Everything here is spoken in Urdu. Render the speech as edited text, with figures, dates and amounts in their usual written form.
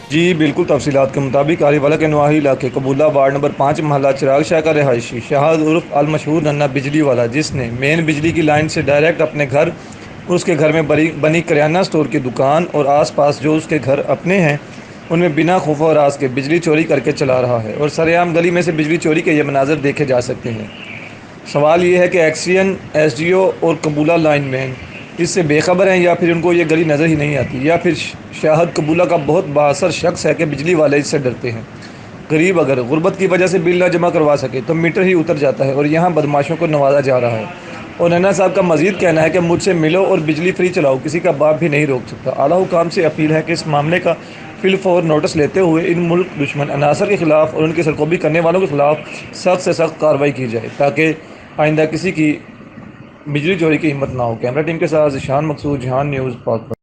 جی بالکل تفصیلات کے مطابق کاری والا کے نواحی علاقے قبولہ وارڈ نمبر 5 محلہ چراغ شاہ کا رہائشی شہاد عرف المشہور ننا بجلی والا، جس نے مین بجلی کی لائن سے ڈائریکٹ اپنے گھر اور اس کے گھر میں بنی کریانہ سٹور کی دکان اور آس پاس جو اس کے گھر اپنے ہیں ان میں بنا خوف و راز کے بجلی چوری کر کے چلا رہا ہے، اور سر عام گلی میں سے بجلی چوری کے یہ مناظر دیکھے جا سکتے ہیں۔ سوال یہ ہے کہ ایکسین، ایس ڈی او اور قبولہ لائن مین اس سے بے خبر ہیں، یا پھر ان کو یہ گلی نظر ہی نہیں آتی، یا پھر شاہد قبولہ کا بہت بااثر شخص ہے کہ بجلی والے اس سے ڈرتے ہیں۔ غریب اگر غربت کی وجہ سے بل نہ جمع کروا سکے تو میٹر ہی اتر جاتا ہے، اور یہاں بدماشوں کو نوازا جا رہا ہے۔ اور ننا صاحب کا مزید کہنا ہے کہ مجھ سے ملو اور بجلی فری چلاؤ، کسی کا باپ بھی نہیں روک سکتا۔ اعلیٰ حکام سے اپیل ہے کہ اس معاملے کا فی الفور نوٹس لیتے ہوئے ان ملک دشمن عناصر کے خلاف اور ان کی سرکوبی کرنے والوں کے خلاف سخت سے سخت کارروائی کی جائے، تاکہ آئندہ کسی کی بجلی چوری کی ہمت نہ ہو۔ کیمرہ ٹیم کے ساتھ ذیشان مقصود، جہان نیوز، پاک۔